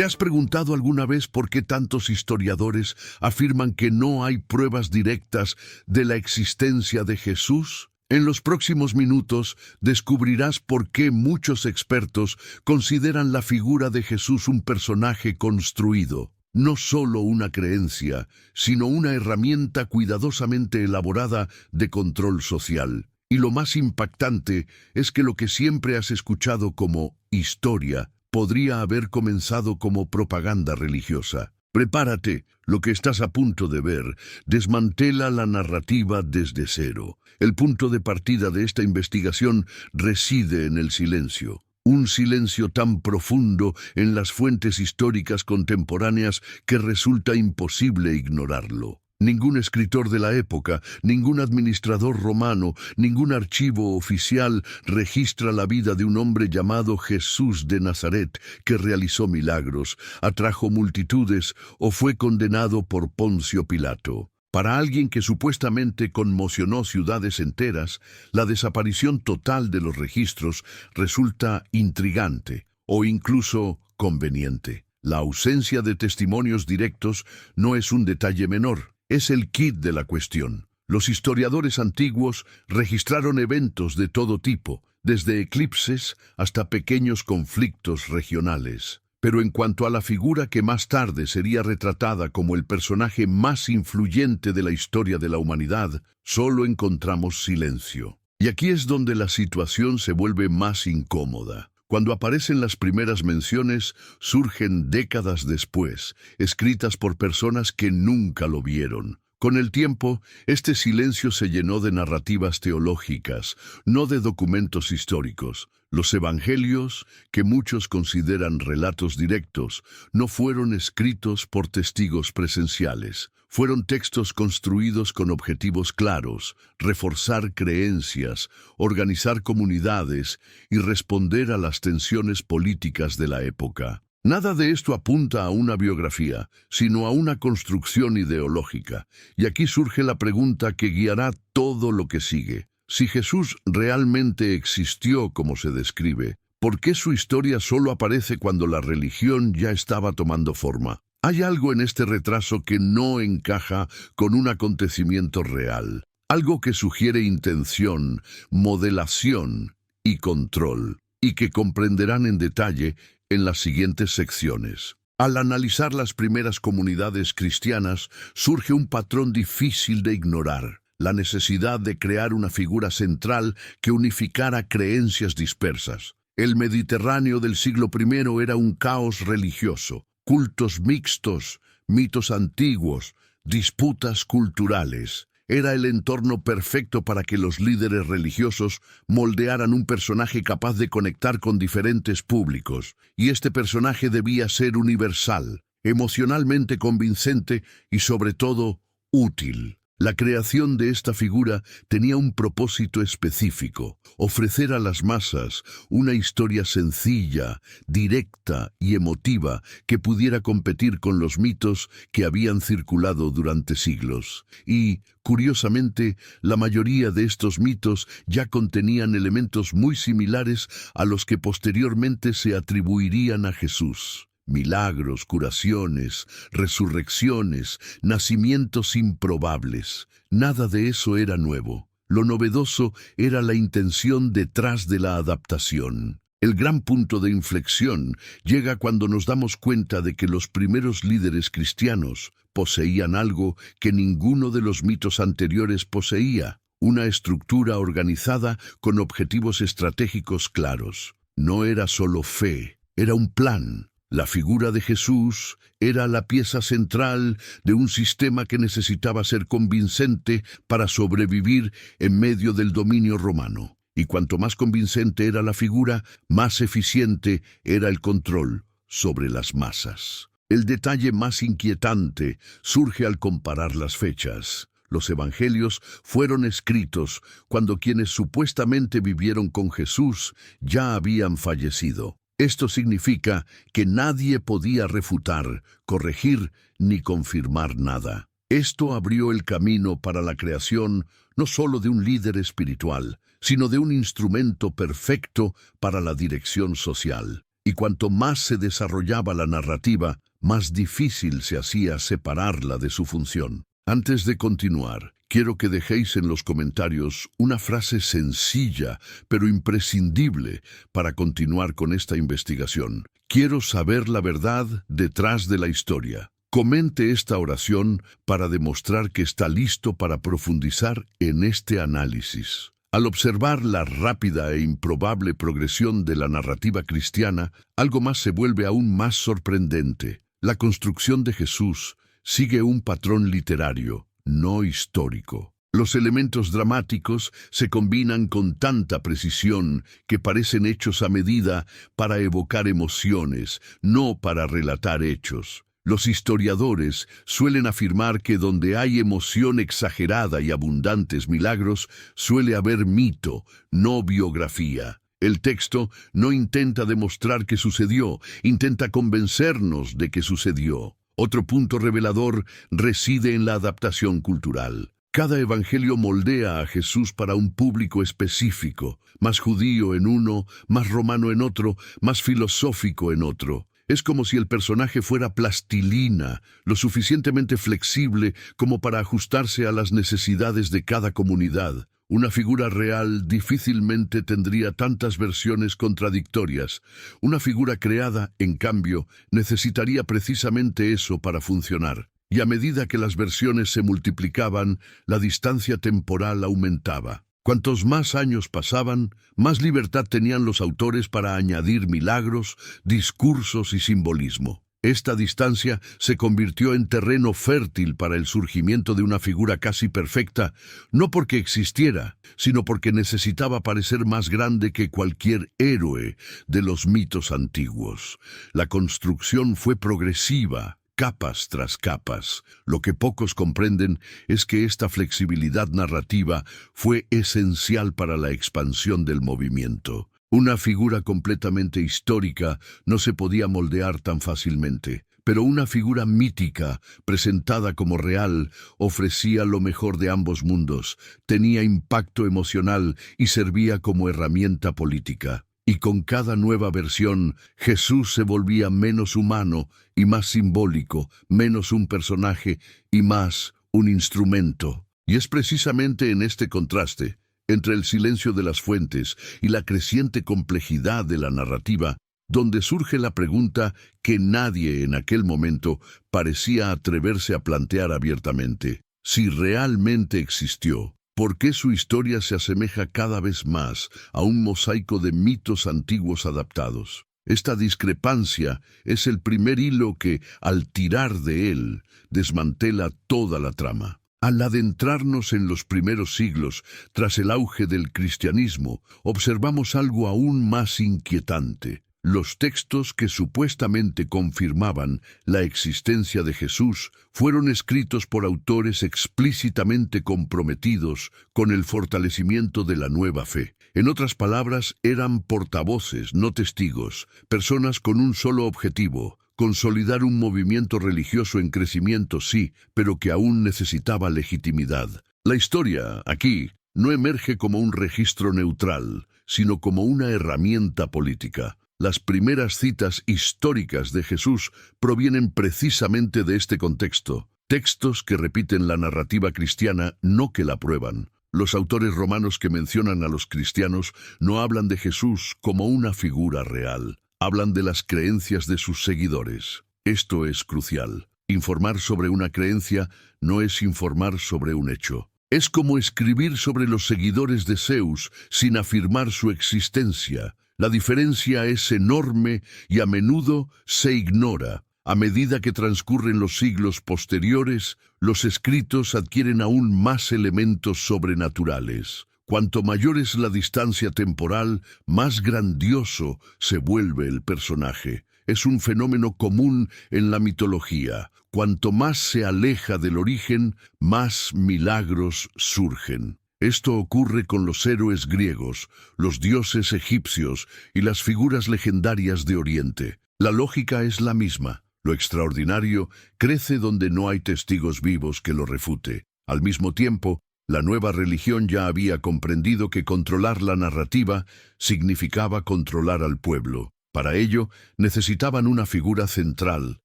¿Te has preguntado alguna vez por qué tantos historiadores afirman que no hay pruebas directas de la existencia de Jesús? En los próximos minutos descubrirás por qué muchos expertos consideran la figura de Jesús un personaje construido, no solo una creencia, sino una herramienta cuidadosamente elaborada de control social. Y lo más impactante es que lo que siempre has escuchado como historia podría haber comenzado como propaganda religiosa. Prepárate, lo que estás a punto de ver desmantela la narrativa desde cero. El punto de partida de esta investigación reside en el silencio. Un silencio tan profundo en las fuentes históricas contemporáneas que resulta imposible ignorarlo. Ningún escritor de la época, ningún administrador romano, ningún archivo oficial registra la vida de un hombre llamado Jesús de Nazaret, que realizó milagros, atrajo multitudes o fue condenado por Poncio Pilato. Para alguien que supuestamente conmocionó ciudades enteras, la desaparición total de los registros resulta intrigante o incluso conveniente. La ausencia de testimonios directos no es un detalle menor. Es el quid de la cuestión. Los historiadores antiguos registraron eventos de todo tipo, desde eclipses hasta pequeños conflictos regionales. Pero en cuanto a la figura que más tarde sería retratada como el personaje más influyente de la historia de la humanidad, solo encontramos silencio. Y aquí es donde la situación se vuelve más incómoda. Cuando aparecen las primeras menciones, surgen décadas después, escritas por personas que nunca lo vieron. Con el tiempo, este silencio se llenó de narrativas teológicas, no de documentos históricos. Los evangelios, que muchos consideran relatos directos, no fueron escritos por testigos presenciales. Fueron textos construidos con objetivos claros: reforzar creencias, organizar comunidades y responder a las tensiones políticas de la época. Nada de esto apunta a una biografía, sino a una construcción ideológica. Y aquí surge la pregunta que guiará todo lo que sigue. Si Jesús realmente existió como se describe, ¿por qué su historia solo aparece cuando la religión ya estaba tomando forma? Hay algo en este retraso que no encaja con un acontecimiento real, algo que sugiere intención, modelación y control, y que comprenderán en detalle en las siguientes secciones. Al analizar las primeras comunidades cristianas, surge un patrón difícil de ignorar: la necesidad de crear una figura central que unificara creencias dispersas. El Mediterráneo del siglo I era un caos religioso. Cultos mixtos, mitos antiguos, disputas culturales. Era el entorno perfecto para que los líderes religiosos moldearan un personaje capaz de conectar con diferentes públicos. Y este personaje debía ser universal, emocionalmente convincente y sobre todo útil. La creación de esta figura tenía un propósito específico: ofrecer a las masas una historia sencilla, directa y emotiva que pudiera competir con los mitos que habían circulado durante siglos. Y, curiosamente, la mayoría de estos mitos ya contenían elementos muy similares a los que posteriormente se atribuirían a Jesús. Milagros, curaciones, resurrecciones, nacimientos improbables. Nada de eso era nuevo. Lo novedoso era la intención detrás de la adaptación. El gran punto de inflexión llega cuando nos damos cuenta de que los primeros líderes cristianos poseían algo que ninguno de los mitos anteriores poseía: una estructura organizada con objetivos estratégicos claros. No era solo fe, era un plan. La figura de Jesús era la pieza central de un sistema que necesitaba ser convincente para sobrevivir en medio del dominio romano. Y cuanto más convincente era la figura, más eficiente era el control sobre las masas. El detalle más inquietante surge al comparar las fechas. Los evangelios fueron escritos cuando quienes supuestamente vivieron con Jesús ya habían fallecido. Esto significa que nadie podía refutar, corregir ni confirmar nada. Esto abrió el camino para la creación no solo de un líder espiritual, sino de un instrumento perfecto para la dirección social. y cuanto más se desarrollaba la narrativa, más difícil se hacía separarla de su función. Antes de continuar, quiero que dejéis en los comentarios una frase sencilla, pero imprescindible para continuar con esta investigación. Quiero saber la verdad detrás de la historia. Comente esta oración para demostrar que está listo para profundizar en este análisis. Al observar la rápida e improbable progresión de la narrativa cristiana, algo más se vuelve aún más sorprendente. La construcción de Jesús sigue un patrón literario, no histórico. Los elementos dramáticos se combinan con tanta precisión que parecen hechos a medida para evocar emociones, no para relatar hechos. Los historiadores suelen afirmar que donde hay emoción exagerada y abundantes milagros, suele haber mito, no biografía. El texto no intenta demostrar que sucedió, intenta convencernos de que sucedió. Otro punto revelador reside en la adaptación cultural. Cada evangelio moldea a Jesús para un público específico, más judío en uno, más romano en otro, más filosófico en otro. Es como si el personaje fuera plastilina, lo suficientemente flexible como para ajustarse a las necesidades de cada comunidad. Una figura real difícilmente tendría tantas versiones contradictorias. Una figura creada, en cambio, necesitaría precisamente eso para funcionar. Y a medida que las versiones se multiplicaban, la distancia temporal aumentaba. Cuantos más años pasaban, más libertad tenían los autores para añadir milagros, discursos y simbolismo. Esta distancia se convirtió en terreno fértil para el surgimiento de una figura casi perfecta, no porque existiera, sino porque necesitaba parecer más grande que cualquier héroe de los mitos antiguos. La construcción fue progresiva, capas tras capas. Lo que pocos comprenden es que esta flexibilidad narrativa fue esencial para la expansión del movimiento. Una figura completamente histórica no se podía moldear tan fácilmente, pero una figura mítica, presentada como real, ofrecía lo mejor de ambos mundos, tenía impacto emocional y servía como herramienta política. Y con cada nueva versión, Jesús se volvía menos humano y más simbólico, menos un personaje y más un instrumento. Y es precisamente en este contraste, entre el silencio de las fuentes y la creciente complejidad de la narrativa, donde surge la pregunta que nadie en aquel momento parecía atreverse a plantear abiertamente: si realmente existió. ¿Por qué su historia se asemeja cada vez más a un mosaico de mitos antiguos adaptados? Esta discrepancia es el primer hilo que, al tirar de él, desmantela toda la trama. Al adentrarnos en los primeros siglos, tras el auge del cristianismo, observamos algo aún más inquietante. Los textos que supuestamente confirmaban la existencia de Jesús fueron escritos por autores explícitamente comprometidos con el fortalecimiento de la nueva fe. En otras palabras, eran portavoces, no testigos, personas con un solo objetivo: consolidar un movimiento religioso en crecimiento, sí, pero que aún necesitaba legitimidad. La historia, aquí, no emerge como un registro neutral, sino como una herramienta política. Las primeras citas históricas de Jesús provienen precisamente de este contexto, textos que repiten la narrativa cristiana, no que la prueban. Los autores romanos que mencionan a los cristianos no hablan de Jesús como una figura real, hablan de las creencias de sus seguidores. Esto es crucial. Informar sobre una creencia no es informar sobre un hecho. Es como escribir sobre los seguidores de Zeus sin afirmar su existencia. La diferencia es enorme y a menudo se ignora. A medida que transcurren los siglos posteriores, los escritos adquieren aún más elementos sobrenaturales. Cuanto mayor es la distancia temporal, más grandioso se vuelve el personaje. Es un fenómeno común en la mitología. Cuanto más se aleja del origen, más milagros surgen. Esto ocurre con los héroes griegos, los dioses egipcios y las figuras legendarias de Oriente. La lógica es la misma. Lo extraordinario crece donde no hay testigos vivos que lo refute. Al mismo tiempo, la nueva religión ya había comprendido que controlar la narrativa significaba controlar al pueblo. Para ello, necesitaban una figura central,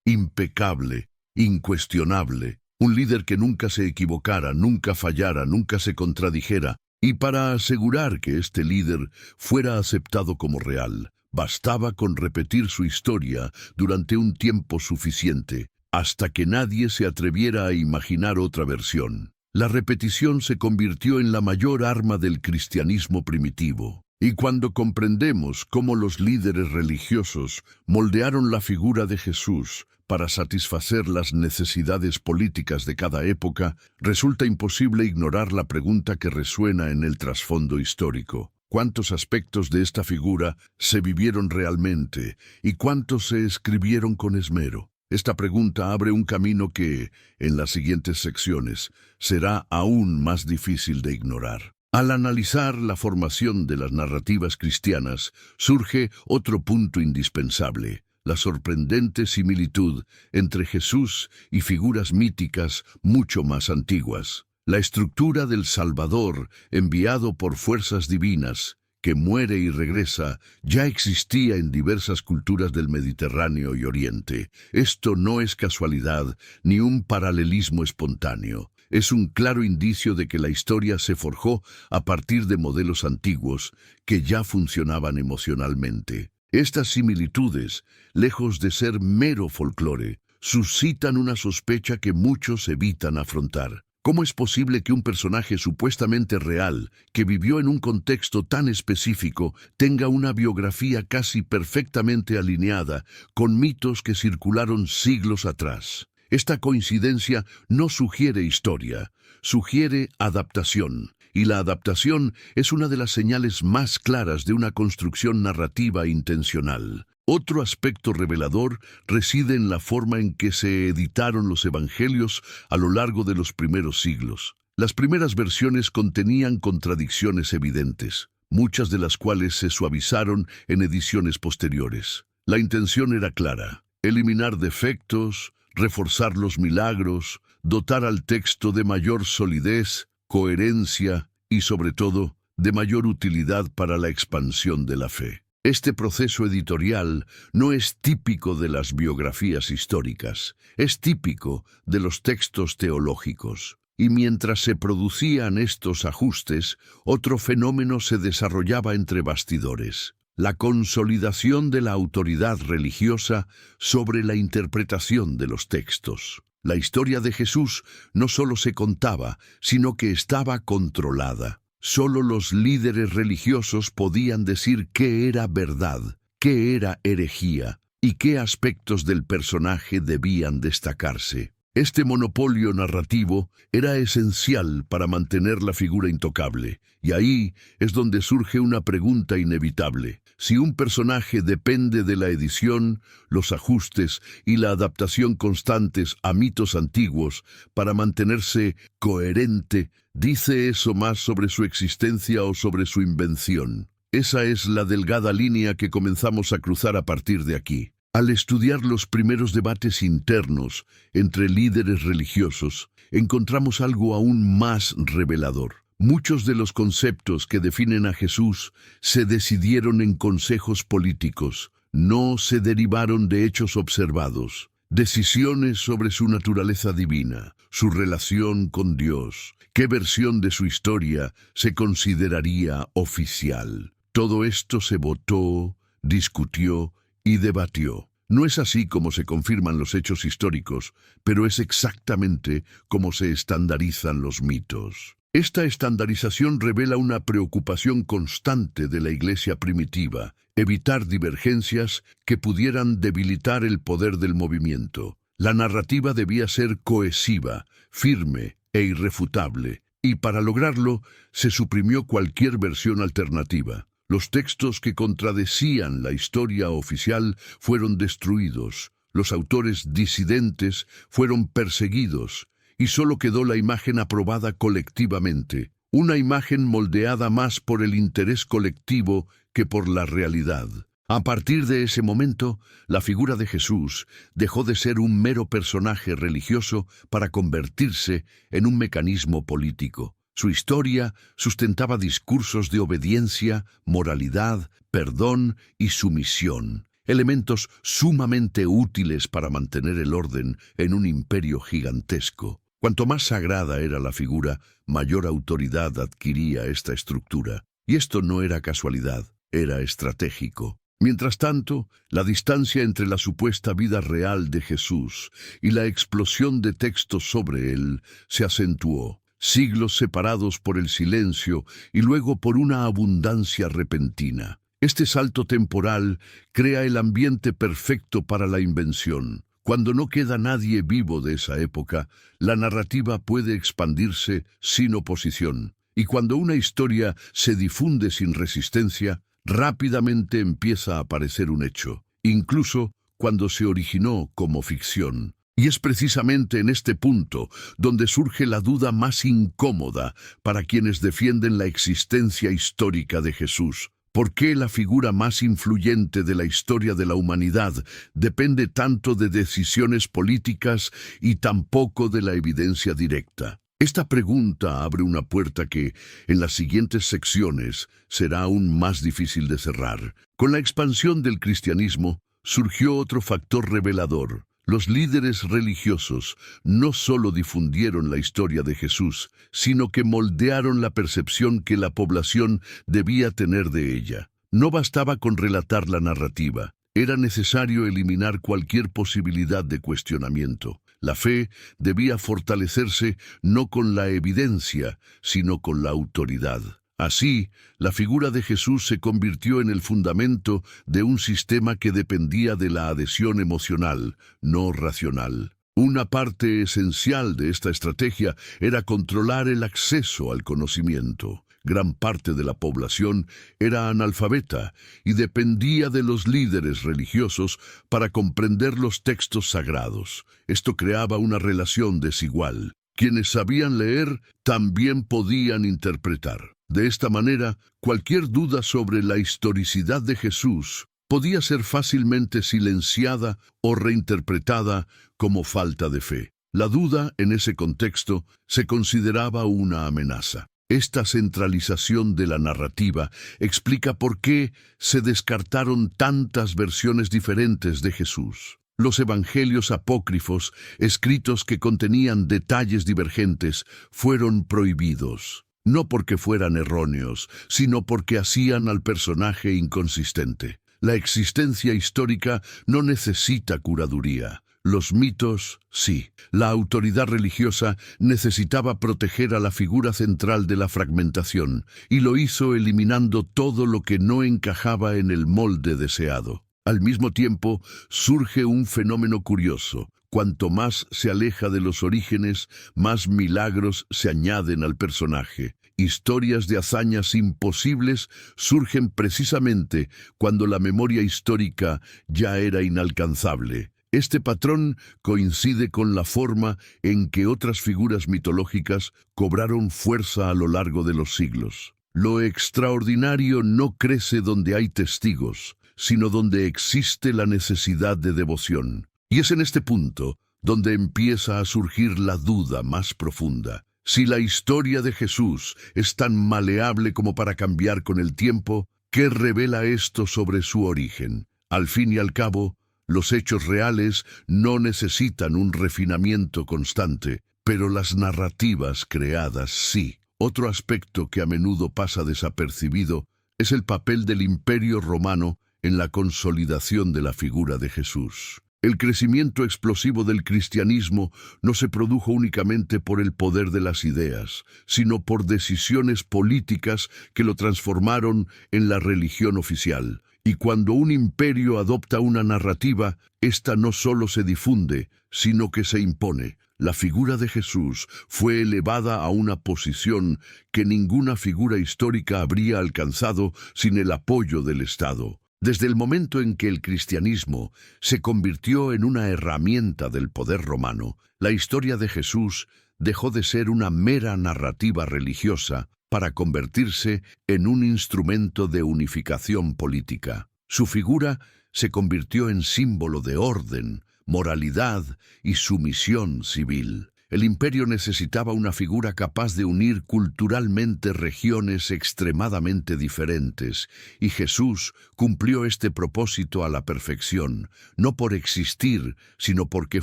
impecable, incuestionable, un líder que nunca se equivocara, nunca fallara, nunca se contradijera, y para asegurar que este líder fuera aceptado como real, bastaba con repetir su historia durante un tiempo suficiente, hasta que nadie se atreviera a imaginar otra versión. La repetición se convirtió en la mayor arma del cristianismo primitivo. Y cuando comprendemos cómo los líderes religiosos moldearon la figura de Jesús para satisfacer las necesidades políticas de cada época, resulta imposible ignorar la pregunta que resuena en el trasfondo histórico. ¿Cuántos aspectos de esta figura se vivieron realmente y cuántos se escribieron con esmero? Esta pregunta abre un camino que, en las siguientes secciones, será aún más difícil de ignorar. Al analizar la formación de las narrativas cristianas, surge otro punto indispensable: la sorprendente similitud entre Jesús y figuras míticas mucho más antiguas. La estructura del Salvador, enviado por fuerzas divinas, que muere y regresa, ya existía en diversas culturas del Mediterráneo y Oriente. Esto no es casualidad ni un paralelismo espontáneo. Es un claro indicio de que la historia se forjó a partir de modelos antiguos que ya funcionaban emocionalmente. Estas similitudes, lejos de ser mero folclore, suscitan una sospecha que muchos evitan afrontar. ¿Cómo es posible que un personaje supuestamente real, que vivió en un contexto tan específico, tenga una biografía casi perfectamente alineada con mitos que circularon siglos atrás? Esta coincidencia no sugiere historia, sugiere adaptación, y la adaptación es una de las señales más claras de una construcción narrativa intencional. Otro aspecto revelador reside en la forma en que se editaron los evangelios a lo largo de los primeros siglos. Las primeras versiones contenían contradicciones evidentes, muchas de las cuales se suavizaron en ediciones posteriores. La intención era clara: eliminar defectos, reforzar los milagros, dotar al texto de mayor solidez, coherencia y, sobre todo, de mayor utilidad para la expansión de la fe. Este proceso editorial no es típico de las biografías históricas, es típico de los textos teológicos. Y mientras se producían estos ajustes, otro fenómeno se desarrollaba entre bastidores: la consolidación de la autoridad religiosa sobre la interpretación de los textos. La historia de Jesús no solo se contaba, sino que estaba controlada. Solo los líderes religiosos podían decir qué era verdad, qué era herejía y qué aspectos del personaje debían destacarse. Este monopolio narrativo era esencial para mantener la figura intocable, y ahí es donde surge una pregunta inevitable. Si un personaje depende de la edición, los ajustes y la adaptación constantes a mitos antiguos para mantenerse coherente, ¿dice eso más sobre su existencia o sobre su invención? Esa es la delgada línea que comenzamos a cruzar a partir de aquí. Al estudiar los primeros debates internos entre líderes religiosos, encontramos algo aún más revelador. Muchos de los conceptos que definen a Jesús se decidieron en consejos políticos, no se derivaron de hechos observados. Decisiones sobre su naturaleza divina, su relación con Dios, qué versión de su historia se consideraría oficial. Todo esto se votó, discutió y debatió. No es así como se confirman los hechos históricos, pero es exactamente como se estandarizan los mitos. Esta estandarización revela una preocupación constante de la Iglesia primitiva: evitar divergencias que pudieran debilitar el poder del movimiento. La narrativa debía ser cohesiva, firme e irrefutable, y para lograrlo se suprimió cualquier versión alternativa. Los textos que contradecían la historia oficial fueron destruidos, los autores disidentes fueron perseguidos, y solo quedó la imagen aprobada colectivamente, una imagen moldeada más por el interés colectivo que por la realidad. A partir de ese momento, la figura de Jesús dejó de ser un mero personaje religioso para convertirse en un mecanismo político. Su historia sustentaba discursos de obediencia, moralidad, perdón y sumisión, elementos sumamente útiles para mantener el orden en un imperio gigantesco. Cuanto más sagrada era la figura, mayor autoridad adquiría esta estructura. Y esto no era casualidad, era estratégico. Mientras tanto, la distancia entre la supuesta vida real de Jesús y la explosión de textos sobre él se acentuó. Siglos separados por el silencio y luego por una abundancia repentina. Este salto temporal crea el ambiente perfecto para la invención. Cuando no queda nadie vivo de esa época, la narrativa puede expandirse sin oposición. Y cuando una historia se difunde sin resistencia, rápidamente empieza a aparecer un hecho, incluso cuando se originó como ficción. Y es precisamente en este punto donde surge la duda más incómoda para quienes defienden la existencia histórica de Jesús. ¿Por qué la figura más influyente de la historia de la humanidad depende tanto de decisiones políticas y tan poco de la evidencia directa? Esta pregunta abre una puerta que, en las siguientes secciones, será aún más difícil de cerrar. Con la expansión del cristianismo, surgió otro factor revelador. Los líderes religiosos no solo difundieron la historia de Jesús, sino que moldearon la percepción que la población debía tener de ella. No bastaba con relatar la narrativa, era necesario eliminar cualquier posibilidad de cuestionamiento. La fe debía fortalecerse no con la evidencia, sino con la autoridad. Así, la figura de Jesús se convirtió en el fundamento de un sistema que dependía de la adhesión emocional, no racional. Una parte esencial de esta estrategia era controlar el acceso al conocimiento. Gran parte de la población era analfabeta y dependía de los líderes religiosos para comprender los textos sagrados. Esto creaba una relación desigual. Quienes sabían leer también podían interpretar. De esta manera, cualquier duda sobre la historicidad de Jesús podía ser fácilmente silenciada o reinterpretada como falta de fe. La duda, en ese contexto, se consideraba una amenaza. Esta centralización de la narrativa explica por qué se descartaron tantas versiones diferentes de Jesús. Los evangelios apócrifos, escritos que contenían detalles divergentes, fueron prohibidos. No porque fueran erróneos, sino porque hacían al personaje inconsistente. La existencia histórica no necesita curaduría. Los mitos, sí. La autoridad religiosa necesitaba proteger a la figura central de la fragmentación, y lo hizo eliminando todo lo que no encajaba en el molde deseado. Al mismo tiempo, surge un fenómeno curioso. Cuanto más se aleja de los orígenes, más milagros se añaden al personaje. Historias de hazañas imposibles surgen precisamente cuando la memoria histórica ya era inalcanzable. Este patrón coincide con la forma en que otras figuras mitológicas cobraron fuerza a lo largo de los siglos. Lo extraordinario no crece donde hay testigos, sino donde existe la necesidad de devoción. Y es en este punto donde empieza a surgir la duda más profunda. Si la historia de Jesús es tan maleable como para cambiar con el tiempo, ¿qué revela esto sobre su origen? Al fin y al cabo, los hechos reales no necesitan un refinamiento constante, pero las narrativas creadas sí. Otro aspecto que a menudo pasa desapercibido es el papel del Imperio Romano en la consolidación de la figura de Jesús. El crecimiento explosivo del cristianismo no se produjo únicamente por el poder de las ideas, sino por decisiones políticas que lo transformaron en la religión oficial. Y cuando un imperio adopta una narrativa, ésta no solo se difunde, sino que se impone. La figura de Jesús fue elevada a una posición que ninguna figura histórica habría alcanzado sin el apoyo del Estado. Desde el momento en que el cristianismo se convirtió en una herramienta del poder romano, la historia de Jesús dejó de ser una mera narrativa religiosa para convertirse en un instrumento de unificación política. Su figura se convirtió en símbolo de orden, moralidad y sumisión civil. El imperio necesitaba una figura capaz de unir culturalmente regiones extremadamente diferentes, y Jesús cumplió este propósito a la perfección, no por existir, sino porque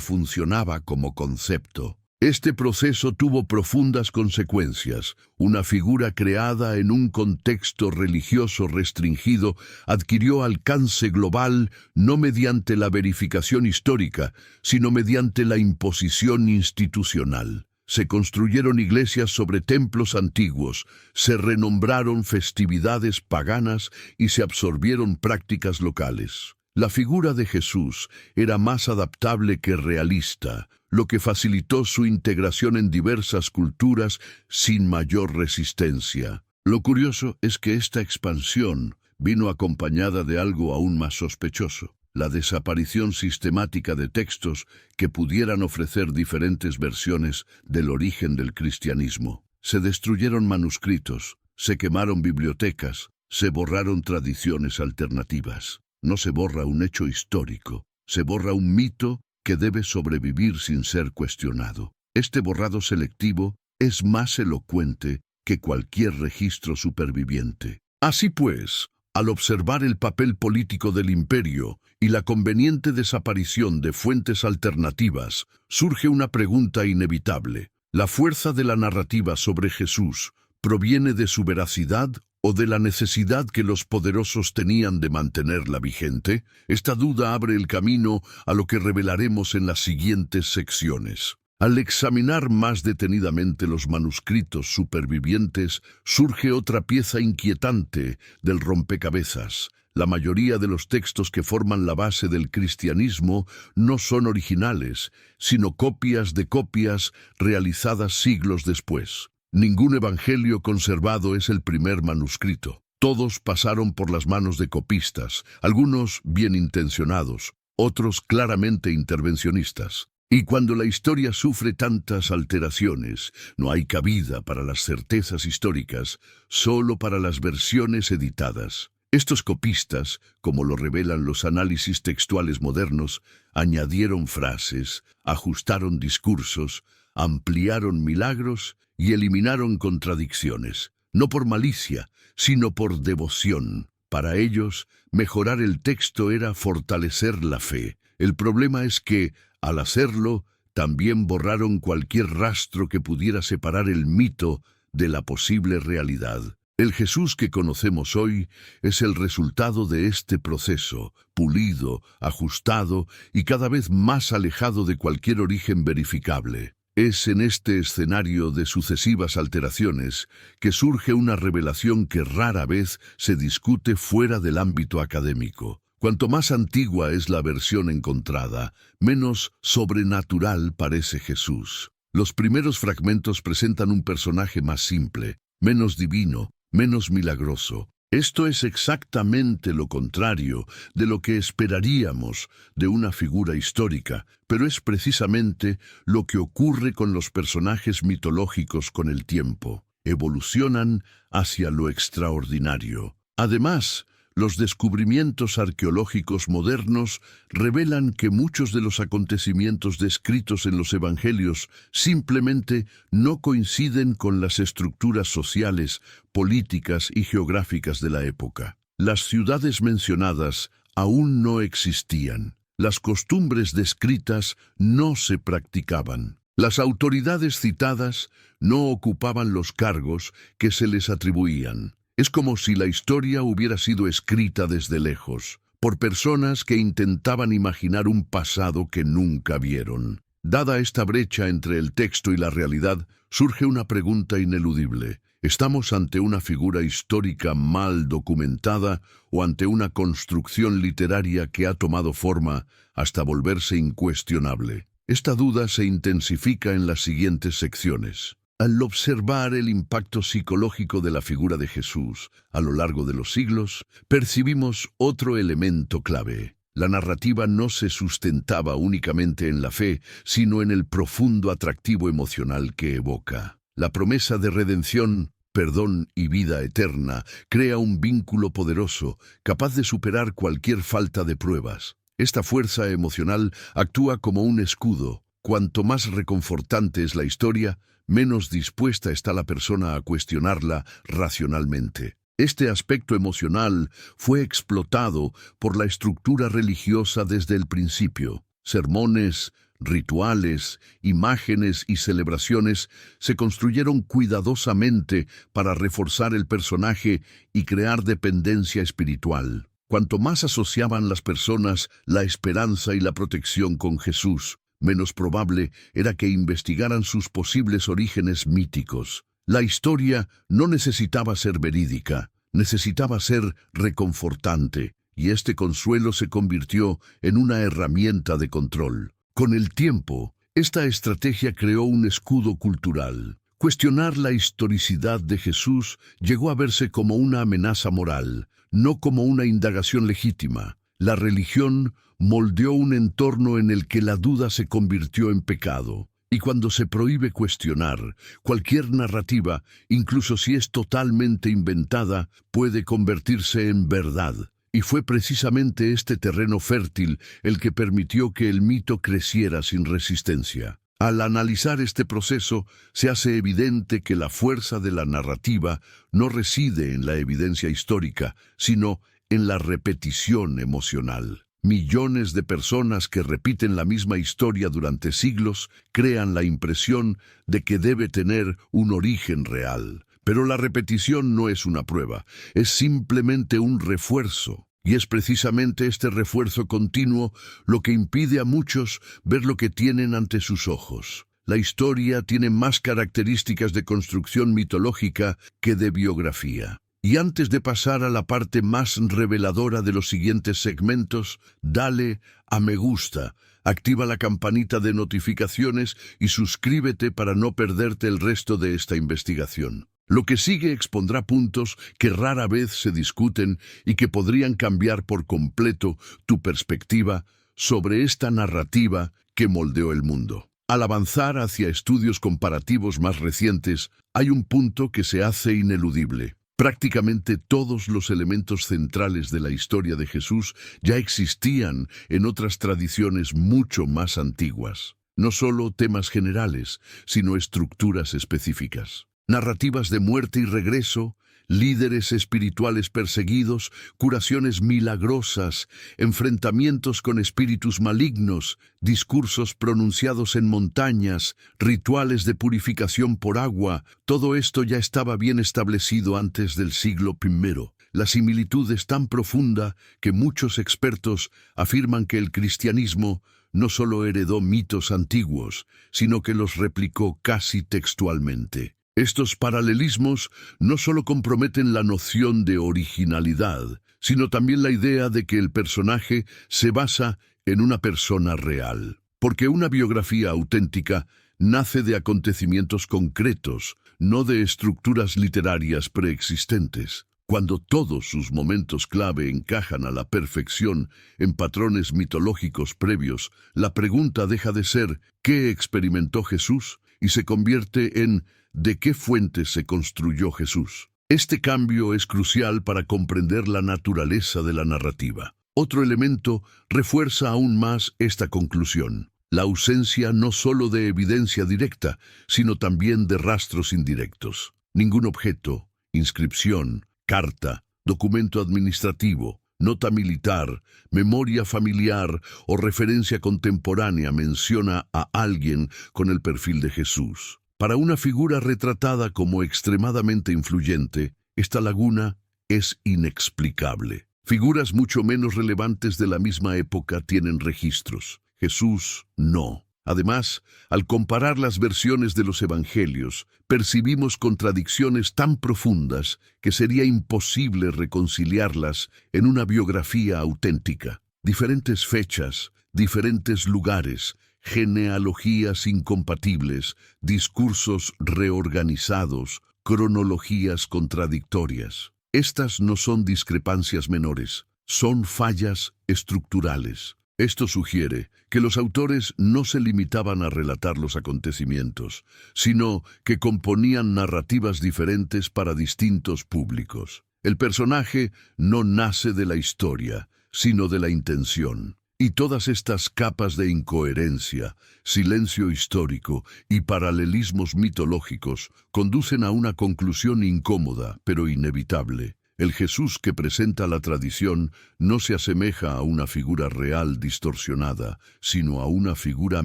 funcionaba como concepto. Este proceso tuvo profundas consecuencias. Una figura creada en un contexto religioso restringido adquirió alcance global no mediante la verificación histórica, sino mediante la imposición institucional. Se construyeron iglesias sobre templos antiguos, se renombraron festividades paganas y se absorbieron prácticas locales. La figura de Jesús era más adaptable que realista, lo que facilitó su integración en diversas culturas sin mayor resistencia. Lo curioso es que esta expansión vino acompañada de algo aún más sospechoso: la desaparición sistemática de textos que pudieran ofrecer diferentes versiones del origen del cristianismo. Se destruyeron manuscritos, se quemaron bibliotecas, se borraron tradiciones alternativas. No se borra un hecho histórico, se borra un mito que debe sobrevivir sin ser cuestionado. Este borrado selectivo es más elocuente que cualquier registro superviviente. Así pues, al observar el papel político del imperio y la conveniente desaparición de fuentes alternativas, surge una pregunta inevitable. ¿La fuerza de la narrativa sobre Jesús proviene de su veracidad o de la necesidad que los poderosos tenían de mantenerla vigente? Esta duda abre el camino a lo que revelaremos en las siguientes secciones. Al examinar más detenidamente los manuscritos supervivientes, surge otra pieza inquietante del rompecabezas. La mayoría de los textos que forman la base del cristianismo no son originales, sino copias de copias realizadas siglos después. Ningún evangelio conservado es el primer manuscrito. Todos pasaron por las manos de copistas, algunos bien intencionados, otros claramente intervencionistas. Y cuando la historia sufre tantas alteraciones, no hay cabida para las certezas históricas, solo para las versiones editadas. Estos copistas, como lo revelan los análisis textuales modernos, añadieron frases, ajustaron discursos, ampliaron milagros y eliminaron contradicciones, no por malicia, sino por devoción. Para ellos, mejorar el texto era fortalecer la fe. El problema es que, al hacerlo, también borraron cualquier rastro que pudiera separar el mito de la posible realidad. El Jesús que conocemos hoy es el resultado de este proceso, pulido, ajustado y cada vez más alejado de cualquier origen verificable. Es en este escenario de sucesivas alteraciones que surge una revelación que rara vez se discute fuera del ámbito académico. Cuanto más antigua es la versión encontrada, menos sobrenatural parece Jesús. Los primeros fragmentos presentan un personaje más simple, menos divino, menos milagroso. Esto es exactamente lo contrario de lo que esperaríamos de una figura histórica, pero es precisamente lo que ocurre con los personajes mitológicos con el tiempo. Evolucionan hacia lo extraordinario. Además, los descubrimientos arqueológicos modernos revelan que muchos de los acontecimientos descritos en los evangelios simplemente no coinciden con las estructuras sociales, políticas y geográficas de la época. Las ciudades mencionadas aún no existían. Las costumbres descritas no se practicaban. Las autoridades citadas no ocupaban los cargos que se les atribuían. Es como si la historia hubiera sido escrita desde lejos, por personas que intentaban imaginar un pasado que nunca vieron. Dada esta brecha entre el texto y la realidad, surge una pregunta ineludible. ¿Estamos ante una figura histórica mal documentada o ante una construcción literaria que ha tomado forma hasta volverse incuestionable? Esta duda se intensifica en las siguientes secciones. Al observar el impacto psicológico de la figura de Jesús a lo largo de los siglos, percibimos otro elemento clave. La narrativa no se sustentaba únicamente en la fe, sino en el profundo atractivo emocional que evoca. La promesa de redención, perdón y vida eterna crea un vínculo poderoso, capaz de superar cualquier falta de pruebas. Esta fuerza emocional actúa como un escudo, Cuanto más reconfortante es la historia, menos dispuesta está la persona a cuestionarla racionalmente. Este aspecto emocional fue explotado por la estructura religiosa desde el principio. Sermones, rituales, imágenes y celebraciones se construyeron cuidadosamente para reforzar el personaje y crear dependencia espiritual. Cuanto más asociaban las personas la esperanza y la protección con Jesús, menos probable era que investigaran sus posibles orígenes míticos. La historia no necesitaba ser verídica, necesitaba ser reconfortante, y este consuelo se convirtió en una herramienta de control. Con el tiempo, esta estrategia creó un escudo cultural. Cuestionar la historicidad de Jesús llegó a verse como una amenaza moral, no como una indagación legítima. La religión moldeó un entorno en el que la duda se convirtió en pecado. Y cuando se prohíbe cuestionar, cualquier narrativa, incluso si es totalmente inventada, puede convertirse en verdad. Y fue precisamente este terreno fértil el que permitió que el mito creciera sin resistencia. Al analizar este proceso, se hace evidente que la fuerza de la narrativa no reside en la evidencia histórica, sino en la repetición emocional. Millones de personas que repiten la misma historia durante siglos crean la impresión de que debe tener un origen real. Pero la repetición no es una prueba, es simplemente un refuerzo. Y es precisamente este refuerzo continuo lo que impide a muchos ver lo que tienen ante sus ojos. La historia tiene más características de construcción mitológica que de biografía. Y antes de pasar a la parte más reveladora de los siguientes segmentos, dale a me gusta, activa la campanita de notificaciones y suscríbete para no perderte el resto de esta investigación. Lo que sigue expondrá puntos que rara vez se discuten y que podrían cambiar por completo tu perspectiva sobre esta narrativa que moldeó el mundo. Al avanzar hacia estudios comparativos más recientes, hay un punto que se hace ineludible. Prácticamente todos los elementos centrales de la historia de Jesús ya existían en otras tradiciones mucho más antiguas. No solo temas generales, sino estructuras específicas. Narrativas de muerte y regreso, líderes espirituales perseguidos, curaciones milagrosas, enfrentamientos con espíritus malignos, discursos pronunciados en montañas, rituales de purificación por agua, todo esto ya estaba bien establecido antes del siglo I. La similitud es tan profunda que muchos expertos afirman que el cristianismo no solo heredó mitos antiguos, sino que los replicó casi textualmente. Estos paralelismos no solo comprometen la noción de originalidad, sino también la idea de que el personaje se basa en una persona real. Porque una biografía auténtica nace de acontecimientos concretos, no de estructuras literarias preexistentes. Cuando todos sus momentos clave encajan a la perfección en patrones mitológicos previos, la pregunta deja de ser ¿qué experimentó Jesús? Y se convierte en ¿de qué fuente se construyó Jesús? Este cambio es crucial para comprender la naturaleza de la narrativa. Otro elemento refuerza aún más esta conclusión: la ausencia no solo de evidencia directa, sino también de rastros indirectos. Ningún objeto, inscripción, carta, documento administrativo, nota militar, memoria familiar o referencia contemporánea menciona a alguien con el perfil de Jesús. Para una figura retratada como extremadamente influyente, esta laguna es inexplicable. Figuras mucho menos relevantes de la misma época tienen registros. Jesús no. Además, al comparar las versiones de los evangelios, percibimos contradicciones tan profundas que sería imposible reconciliarlas en una biografía auténtica. Diferentes fechas, diferentes lugares, genealogías incompatibles, discursos reorganizados, cronologías contradictorias. Estas no son discrepancias menores, son fallas estructurales. Esto sugiere que los autores no se limitaban a relatar los acontecimientos, sino que componían narrativas diferentes para distintos públicos. El personaje no nace de la historia, sino de la intención. Y todas estas capas de incoherencia, silencio histórico y paralelismos mitológicos conducen a una conclusión incómoda, pero inevitable. El Jesús que presenta la tradición no se asemeja a una figura real distorsionada, sino a una figura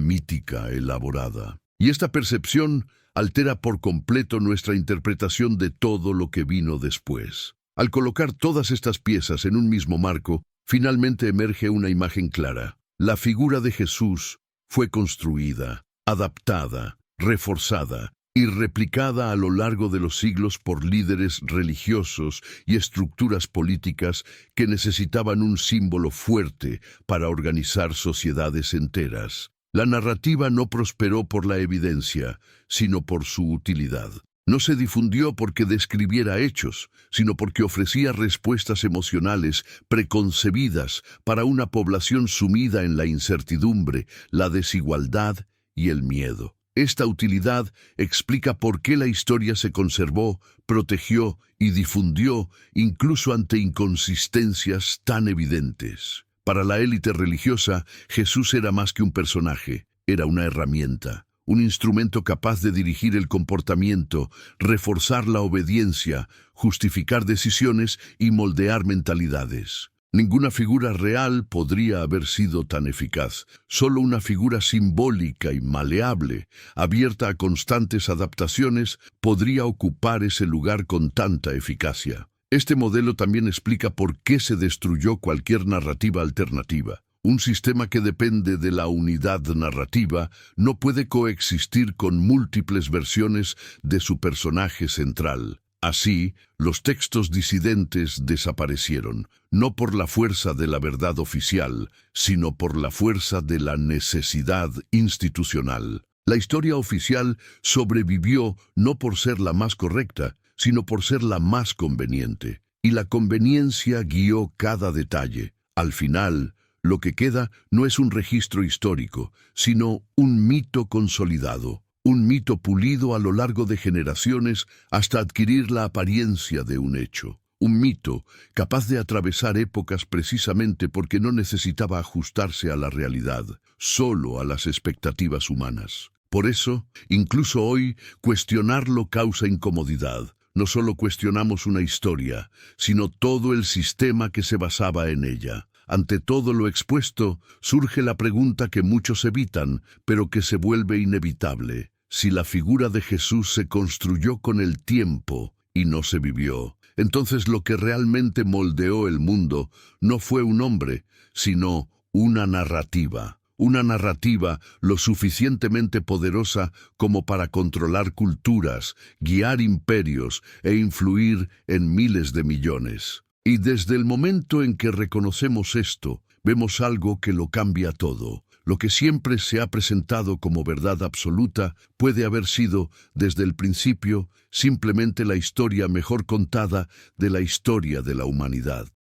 mítica elaborada. Y esta percepción altera por completo nuestra interpretación de todo lo que vino después. Al colocar todas estas piezas en un mismo marco, finalmente emerge una imagen clara. La figura de Jesús fue construida, adaptada, reforzada y replicada a lo largo de los siglos por líderes religiosos y estructuras políticas que necesitaban un símbolo fuerte para organizar sociedades enteras. La narrativa no prosperó por la evidencia, sino por su utilidad. No se difundió porque describiera hechos, sino porque ofrecía respuestas emocionales preconcebidas para una población sumida en la incertidumbre, la desigualdad y el miedo. Esta utilidad explica por qué la historia se conservó, protegió y difundió incluso ante inconsistencias tan evidentes. Para la élite religiosa, Jesús era más que un personaje, era una herramienta, un instrumento capaz de dirigir el comportamiento, reforzar la obediencia, justificar decisiones y moldear mentalidades. Ninguna figura real podría haber sido tan eficaz. Solo una figura simbólica y maleable, abierta a constantes adaptaciones, podría ocupar ese lugar con tanta eficacia. Este modelo también explica por qué se destruyó cualquier narrativa alternativa. Un sistema que depende de la unidad narrativa no puede coexistir con múltiples versiones de su personaje central. Así, los textos disidentes desaparecieron, no por la fuerza de la verdad oficial, sino por la fuerza de la necesidad institucional. La historia oficial sobrevivió no por ser la más correcta, sino por ser la más conveniente. Y la conveniencia guió cada detalle. Al final, lo que queda no es un registro histórico, sino un mito consolidado. Un mito pulido a lo largo de generaciones hasta adquirir la apariencia de un hecho. Un mito capaz de atravesar épocas precisamente porque no necesitaba ajustarse a la realidad, solo a las expectativas humanas. Por eso, incluso hoy, cuestionarlo causa incomodidad. No solo cuestionamos una historia, sino todo el sistema que se basaba en ella. Ante todo lo expuesto, surge la pregunta que muchos evitan, pero que se vuelve inevitable. Si la figura de Jesús se construyó con el tiempo y no se vivió, entonces lo que realmente moldeó el mundo no fue un hombre, sino una narrativa. Una narrativa lo suficientemente poderosa como para controlar culturas, guiar imperios e influir en miles de millones. Y desde el momento en que reconocemos esto, vemos algo que lo cambia todo. Lo que siempre se ha presentado como verdad absoluta puede haber sido, desde el principio, simplemente la historia mejor contada de la historia de la humanidad.